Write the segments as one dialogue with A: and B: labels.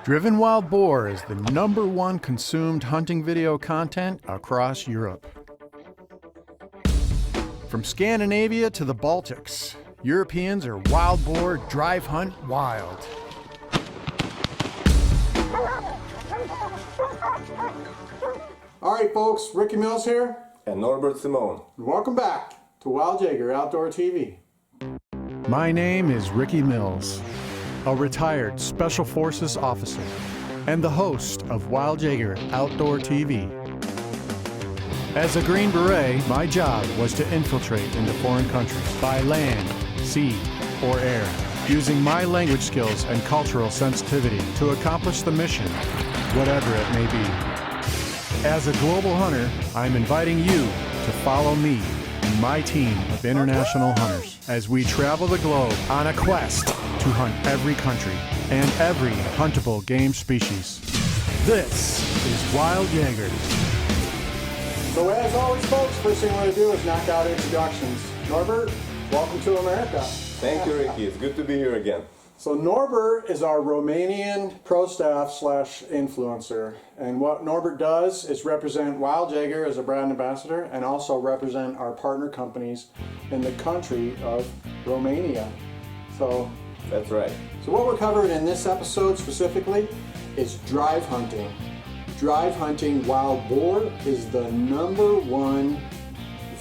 A: Driven Wild Boar is the #1 consumed hunting video content across Europe. From Scandinavia to the Baltics, Europeans are wild boar drive hunt wild. All right, folks, Ricky Mills here.
B: And Norbert Simone.
A: Welcome back to WILD Jaeger Outdoor TV. My name is Ricky Mills, a retired Special Forces officer and the host of WILD Jaeger Outdoor TV. As a Green Beret, my job was to infiltrate into foreign countries by land, sea, or air, using my language skills and cultural sensitivity to accomplish the mission, whatever it may be. As a global hunter, I'm inviting you to follow me and my team of international hunters as we travel the globe on a quest to hunt every country and every huntable game species. This is WILD Jaeger. So as always, folks, first thing I want to do is knock out introductions. Norbert, welcome to America.
B: Thank you, Ricky. It's good to be here again.
A: So Norbert is our Romanian pro staff / influencer. And what Norbert does is represent WILD Jaeger as a brand ambassador and also represent our partner companies in the country of Romania. So
B: that's right.
A: So what we're covering in this episode specifically is drive hunting. Drive hunting wild boar is the #1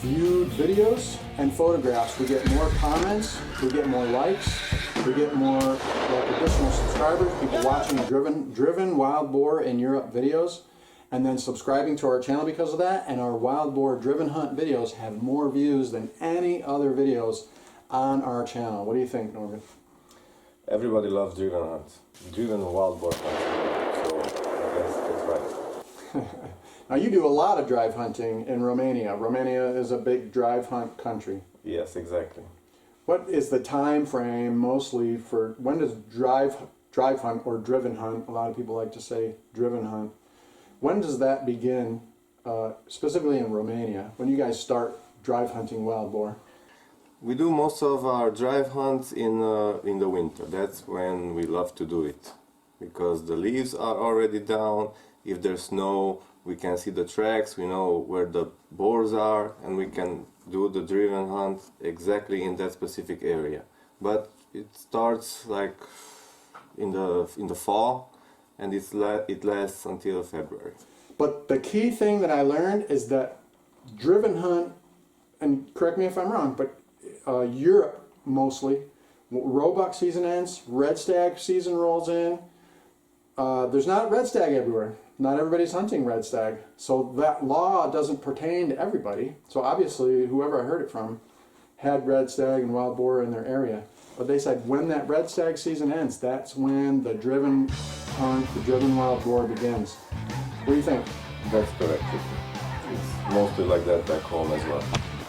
A: viewed videos and photographs. We get more comments, we get more likes, we get more additional subscribers, people watching driven wild boar in Europe videos, and then subscribing to our channel because of that. And our wild boar driven hunt videos have more views than any other videos on our channel. What do you think, Norman?
B: Everybody loves driven hunts, driven wild boar hunts. So I guess that's right.
A: Now you do a lot of drive hunting in Romania. Romania is a big drive hunt country.
B: Yes, exactly.
A: What is the time frame mostly for when does drive hunt or driven hunt? A lot of people like to say driven hunt. When does that begin, specifically in Romania? When you guys start drive hunting wild boar?
B: We do most of our drive hunts in the winter. That's when we love to do it because the leaves are already down. If there's snow, we can see the tracks, we know where the boars are, and we can do the driven hunt exactly in that specific area. But it starts like in the fall, and it lasts until February. But
A: the key thing that I learned is that driven hunt, and correct me if I'm wrong, but Europe mostly, roebuck season ends, red stag season rolls in. There's not red stag everywhere. Not everybody's hunting red stag. So that law doesn't pertain to everybody. So obviously, whoever I heard it from had red stag and wild boar in their area. But they said when that red stag season ends, that's when the driven hunt, the driven wild boar begins. What do you think?
B: That's correct. It's mostly like that back home as well.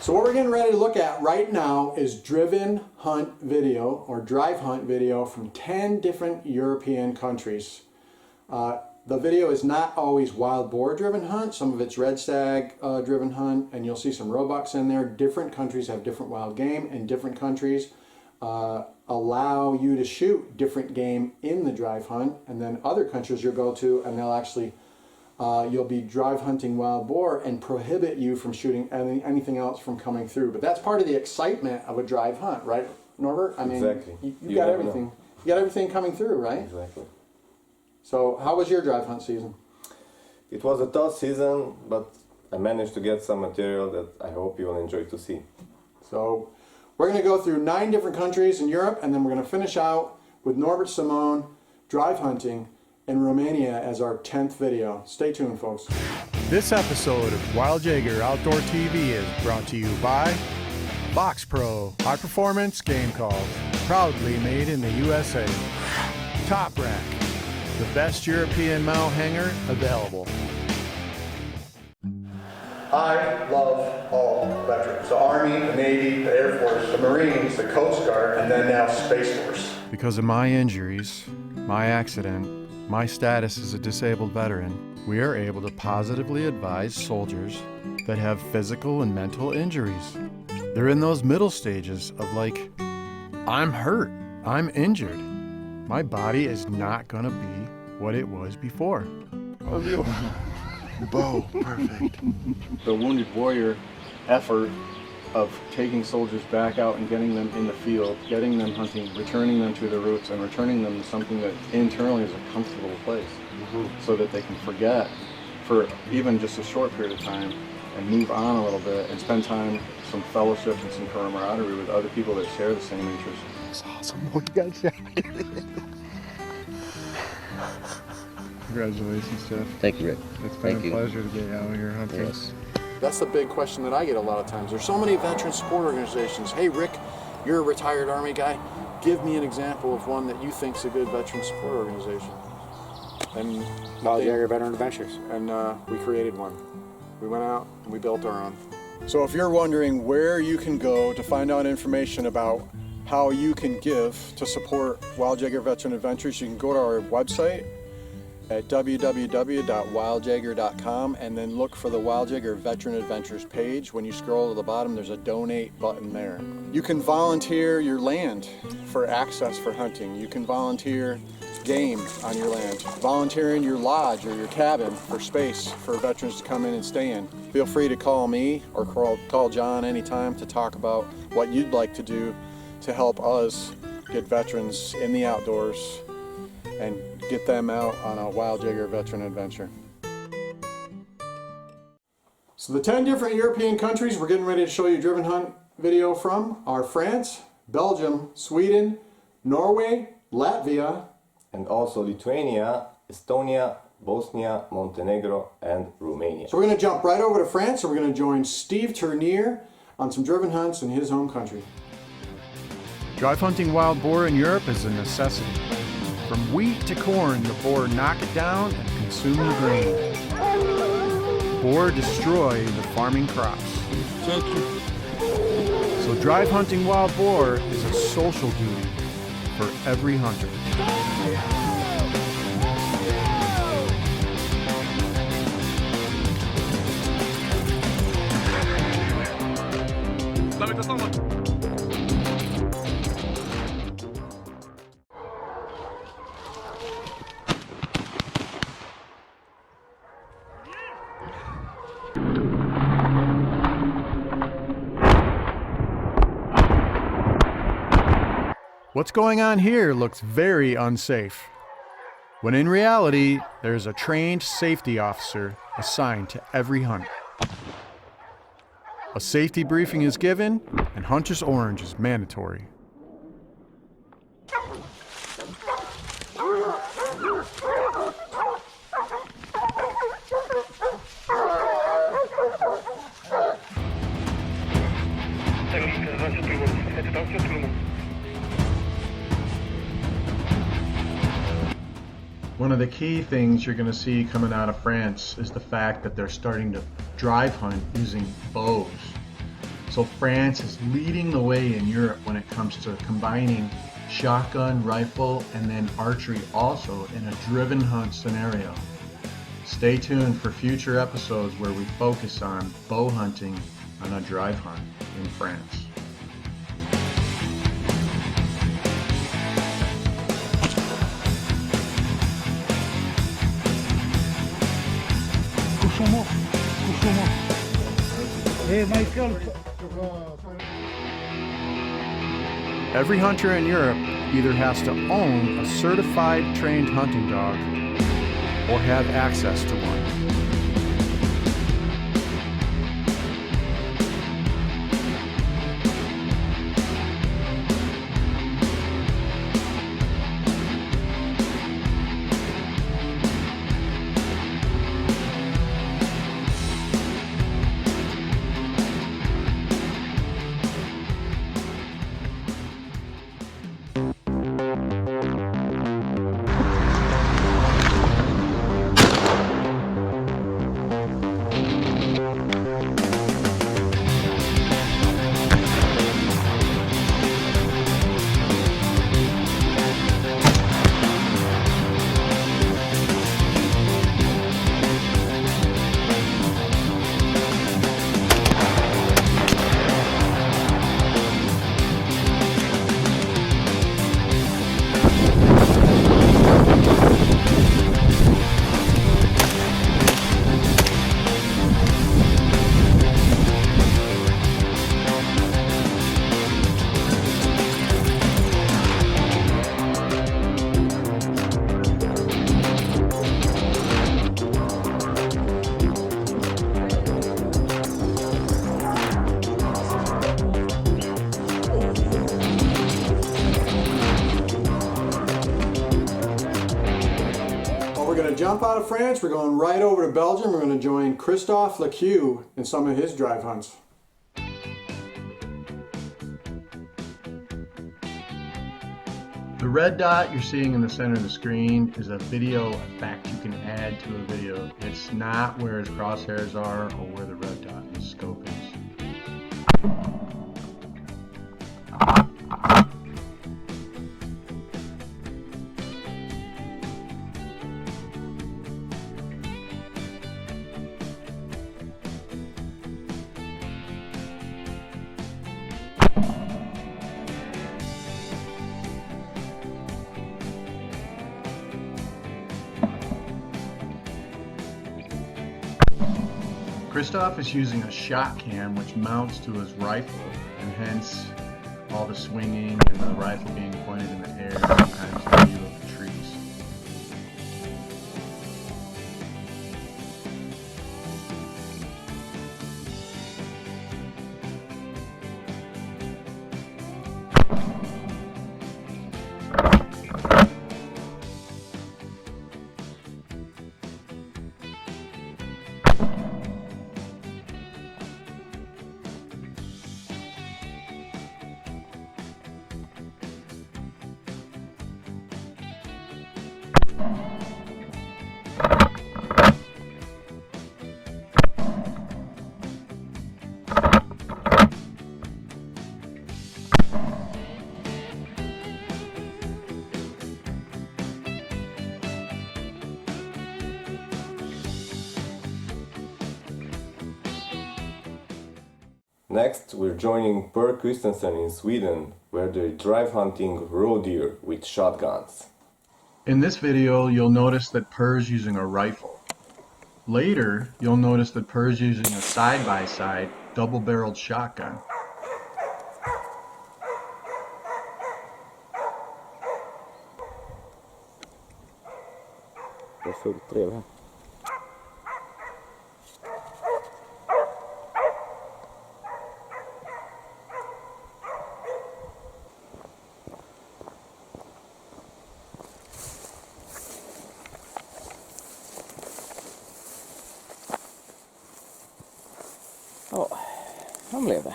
A: So what we're getting ready to look at right now is driven hunt video or drive hunt video from 10 different European countries. The video is not always wild boar driven hunt. Some of it's red stag driven hunt, and you'll see some roebucks in there. Different countries have different wild game, and different countries allow you to shoot different game in the drive hunt. And then other countries you'll go to, and they'll actually you'll be drive hunting wild boar and prohibit you from shooting anything else from coming through. But that's part of the excitement of a drive hunt, right, Norbert? I mean,
B: exactly.
A: You got everything. You got everything coming through, right?
B: Exactly.
A: So how was your drive hunt season?
B: It was a tough season, but I managed to get some material that I hope you will enjoy to see.
A: So we're going to go through 9 different countries in Europe, and then we're going to finish out with Norbert Simone drive hunting in Romania as our 10th video. Stay tuned, folks. This episode of WILD Jaeger Outdoor TV is brought to you by Box Pro, high performance game calls, proudly made in the USA. Top Rack, the best European mount hanger available. I love all veterans. The Army, the Navy, the Air Force, the Marines, the Coast Guard, and then now Space Force. Because of my injuries, my accident, my status as a disabled veteran, we are able to positively advise soldiers that have physical and mental injuries. They're in those middle stages of like, I'm hurt, I'm injured. My body is not gonna be what it was before.
C: Bow, perfect.
A: The Wounded Warrior effort of taking soldiers back out and getting them in the field, getting them hunting, returning them to their roots, and returning them to something that internally is a comfortable place, so that they can forget for even just a short period of time and move on a little bit and spend time, some fellowship and some camaraderie with other people that share the same interests.
C: It's awesome. What you guys say?
A: Congratulations, Jeff.
D: Thank you, Rick.
A: It's been
D: Thank
A: a
D: you.
A: pleasure to get you out here hunting.
D: Yes.
E: That's the big question that I get a lot of times. There's so many veteran support organizations. Hey, Rick, you're a retired Army guy. Give me an example of one that you think's a good veteran support organization. And
F: WILD Jaeger Veteran Adventures.
E: And we created one. We went out and we built our own. So if you're wondering where you can go to find out information about how you can give to support WILD Jaeger Veteran Adventures, you can go to our website at www.wildjaeger.com and then look for the WILD Jaeger Veteran Adventures page. When you scroll to the bottom, there's a donate button there. You can volunteer your land for access for hunting. You can volunteer game on your land. Volunteering your lodge or your cabin for space for veterans to come in and stay in. Feel free to call me or call John anytime to talk about what you'd like to do to help us get veterans in the outdoors and get them out on a WILD Jaeger veteran adventure. So the 10 different European countries we're getting ready to show you a driven hunt video from are France, Belgium, Sweden, Norway, Latvia,
B: And also Lithuania, Estonia, Bosnia, Montenegro, and Romania.
E: So we're going to jump right over to France and we're going to join Steve Tournier on some driven hunts in his home country.
A: Drive hunting wild boar in Europe is a necessity. From wheat to corn, the boar knock it down and consume the grain. Boar destroy the farming crops. So drive hunting wild boar is a social duty for every hunter. What's going on here looks very unsafe, when in reality, there's a trained safety officer assigned to every hunt. A safety briefing is given, and Hunter's Orange is mandatory. One of the key things you're going to see coming out of France is the fact that they're starting to drive hunt using bows. So France is leading the way in Europe when it comes to combining shotgun, rifle, and then archery also in a driven hunt scenario. Stay tuned for future episodes where we focus on bow hunting on a drive hunt in France. Every hunter in Europe either has to own a certified trained hunting dog or have access to one.
E: going to jump out of France. We're going right over to Belgium. We're going to join Christophe Lequeux in some of his drive hunts. The red dot you're seeing in the center of the screen is a video effect you can add to a video. It's not where his crosshairs are or where the red dot in the scope is. Christophe is using a shot cam which mounts to his rifle, and hence all the swinging and the rifle being pointed in the air, sometimes in view of the trees.
B: Next, we're joining Per Christensen in Sweden, where they're drive hunting roe deer with shotguns.
E: In this video, you'll notice that Per's using a rifle. Later, you'll notice that Per's using a side-by-side double-barreled shotgun.
F: Det är fullt drev här. Ja, han blev det.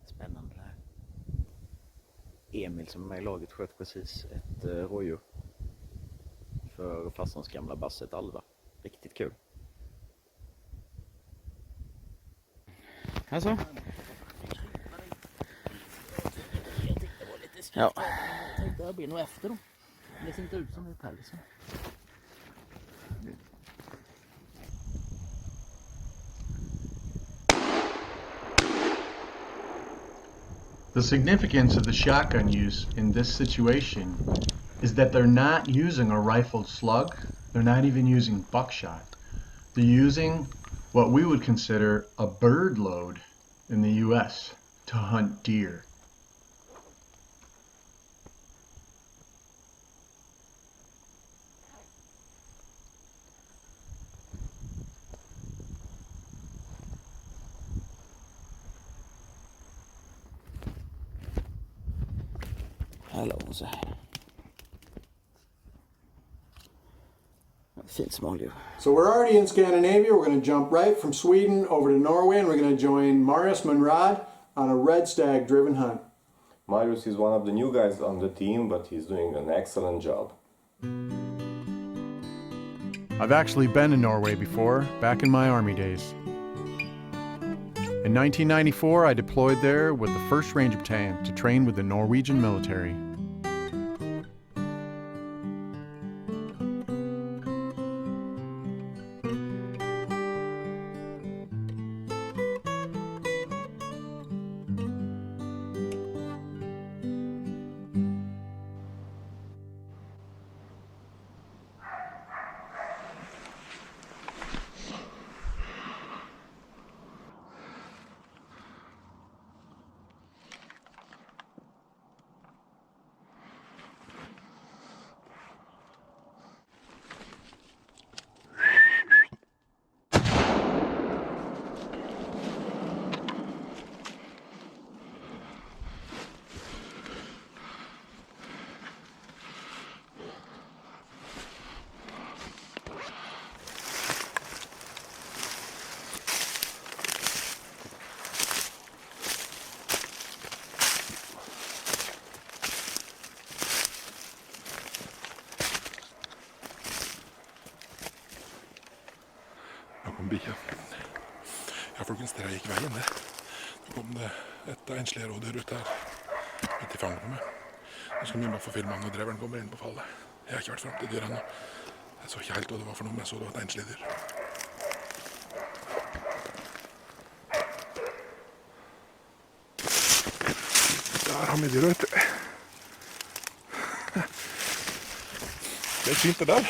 F: Spännande det här. Emil som är med i laget sköt precis ett rådjur för farsans gamla basset Alva. Riktigt kul. Alltså? Ja.
D: Jag tänkte jag blir nog efter dem. Det ser inte ut som ett här liksom.
E: The significance of the shotgun use in this situation is that they're not using a rifled slug. They're not even using buckshot. They're using what we would consider a bird load in the US to hunt deer.
F: Hallå så här. Fint smådjur.
E: So we're already in Scandinavia. We're going to jump right from Sweden over to Norway, and we're going to join Marius Munrad on a red stag driven hunt.
B: Marius is one of the new guys on the team, but he's doing an excellent job.
A: I've actually been to Norway before, back in my Army days. In 1994, I deployed there with the 1st Ranger Battalion to train with the Norwegian military.
G: bikkja. Ja, folkens, dere gikk veien, det. Nå kom det et enslig rådyr ut her, midt i fanget på meg. Nå skal vi bare få filme han når dreveren kommer inn på fallet. Jeg har ikke vært frem til dyret ennå. Jeg så ikke helt hva det var for noe, men jeg så det var et enslig dyr. Der har vi dyret, vet du. Det er fint det der.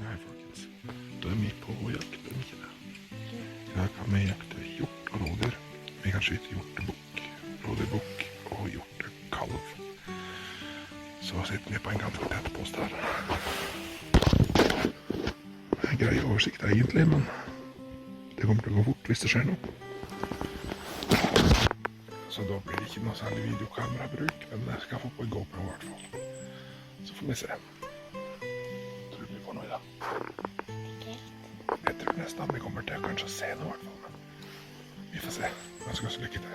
G: Nei, folkens. Da er vi på jakt, er vi ikke det? I dag kan vi jakte hjort og rådyr. Vi kan skyte hjortebukk, rådyrbukk og hjortekalv. Så sitter vi på en ganske tett post her. Det er en grei oversikt egentlig, men det kommer til å gå fort hvis det skjer noe. Så da blir det ikke noe særlig videokamerabruk, men jeg skal få på en GoPro i hvert fall. Så får vi se. Tror vi får noe i dag. Jeg tror nesten vi kommer til å kanskje se noe i hvert fall, men vi får se. Jeg skal også lykke til.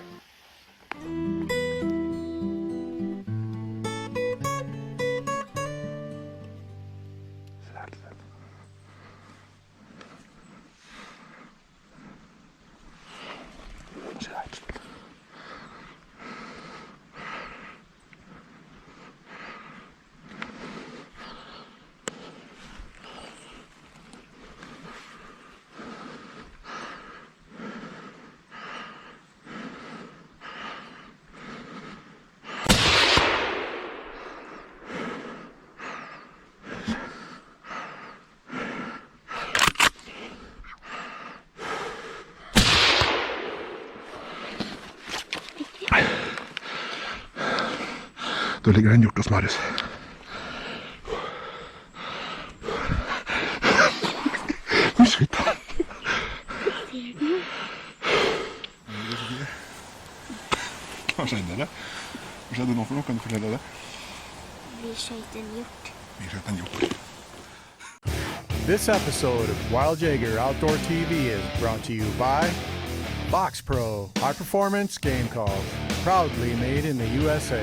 G: Da ligger det en hjort hos Marius. Hvor skjøt han? Hva skjedde det? Hva skjedde nå for noe? Kan du fortelle det?
H: Vi skjøt en hjort.
G: Vi skjøt en hjort.
A: This episode of Wild Jaeger Outdoor TV is brought to you by Box Pro, high performance game calls, proudly made in the USA.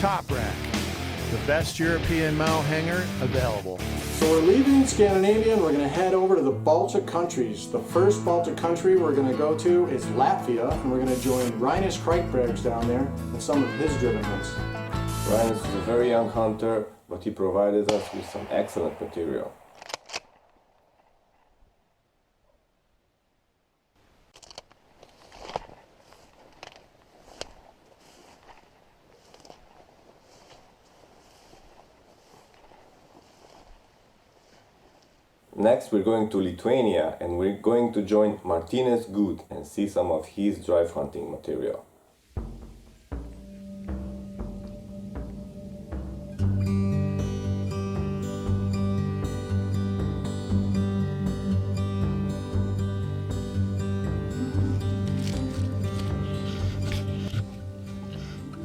A: Top Rack, the best European mount hanger available. So we're leaving Scandinavia and we're going to head over to the Baltic countries. The first Baltic country we're going to go to is Latvia, and we're going to join Rinus Kreitbergs down there and some of his driven hunts.
B: Rinus is a very young hunter, but he provided us with some excellent material. Next, we're going to Lithuania and we're going to join Martinez Good and see some of his drive hunting material.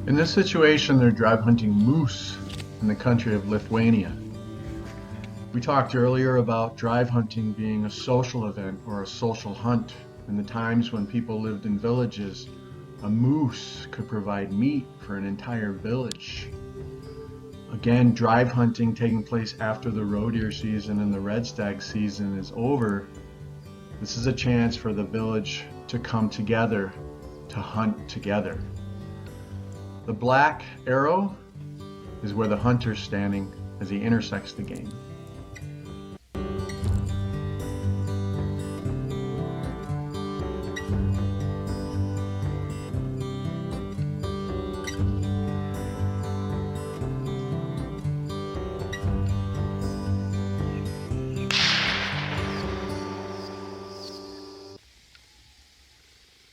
A: In this situation, they're drive hunting moose in the country of Lithuania. We talked earlier about drive hunting being a social event or a social hunt. In the times when people lived in villages, a moose could provide meat for an entire village. Again, drive hunting taking place after the roe deer season and the red stag season is over. This is a chance for the village to come together, to hunt together. The black arrow is where the hunter's standing as he intersects the game.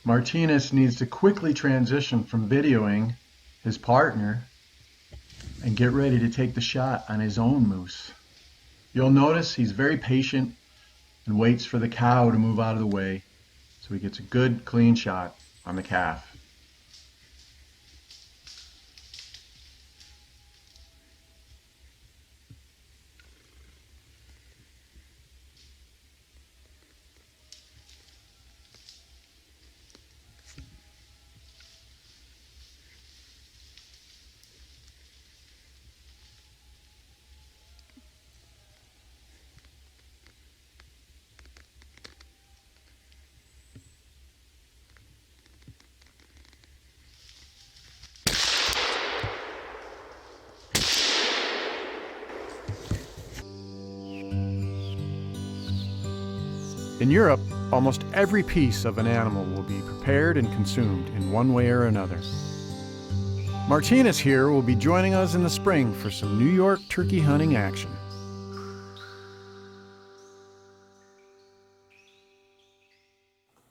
A: Martinez needs to quickly transition from videoing his partner and get ready to take the shot on his own moose. You'll notice he's very patient and waits for the cow to move out of the way so he gets a good clean shot on the calf. In Europe, almost every piece of an animal will be prepared and consumed in one way or another. Martinez here will be joining us in the spring for some New York turkey hunting action.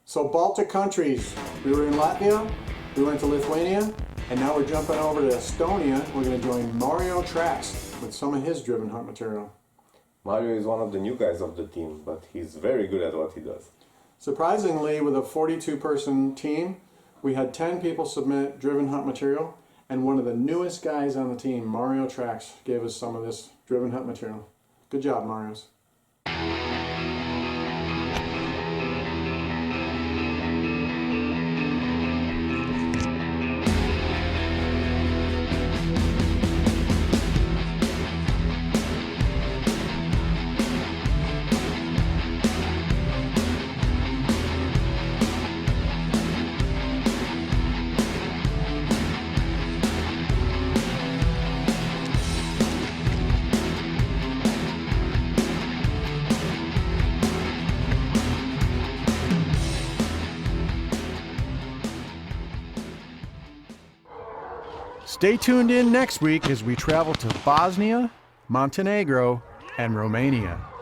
A: So Baltic countries, we were in Latvia, we went to Lithuania, and now we're jumping over to Estonia. We're going to join Mario Trax with some of his driven hunt material.
B: Mario is one of the new guys of the team, but he's very good at what he does.
A: Surprisingly, with a 42-person team, we had 10 people submit driven hunt material, and one of the newest guys on the team, Mario Trax, gave us some of this driven hunt material. Good job, Marios. Stay tuned in next week as we travel to Bosnia, Montenegro, and Romania.